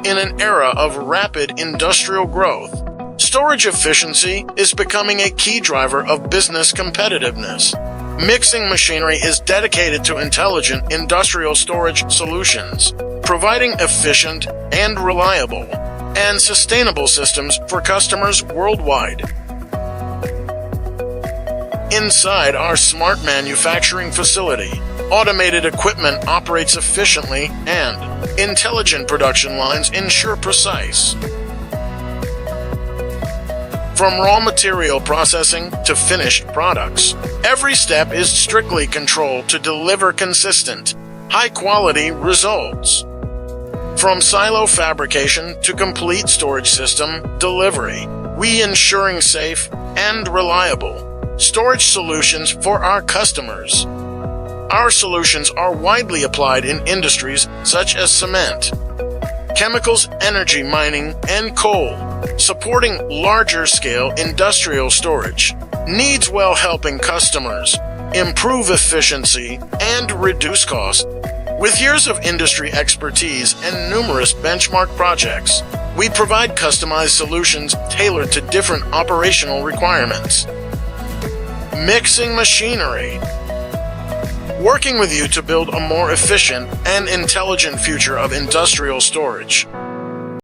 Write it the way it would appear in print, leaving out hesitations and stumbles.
In an era of rapid industrial growth, storage efficiency is becoming a key driver of business competitiveness. Mixing Machinery is dedicated to intelligent industrial storage solutions, providing efficient and reliable and sustainable systems for customers worldwide. Inside our smart manufacturing facility, automated equipment operates efficiently and intelligent production lines ensure precise. From raw material processing to finished products, every step is strictly controlled to deliver consistent, high-quality results. From silo fabrication to complete storage system delivery, we ensuring safe and reliable storage solutions for our customers. Our solutions are widely applied in industries such as cement, chemicals, energy, mining, and coal, supporting larger-scale industrial storage needs while helping customers improve efficiency and reduce costs. With years of industry expertise and numerous benchmark projects, we provide customized solutions tailored to different operational requirements. Mixing Machinery, working with you to build a more efficient and intelligent future of industrial storage.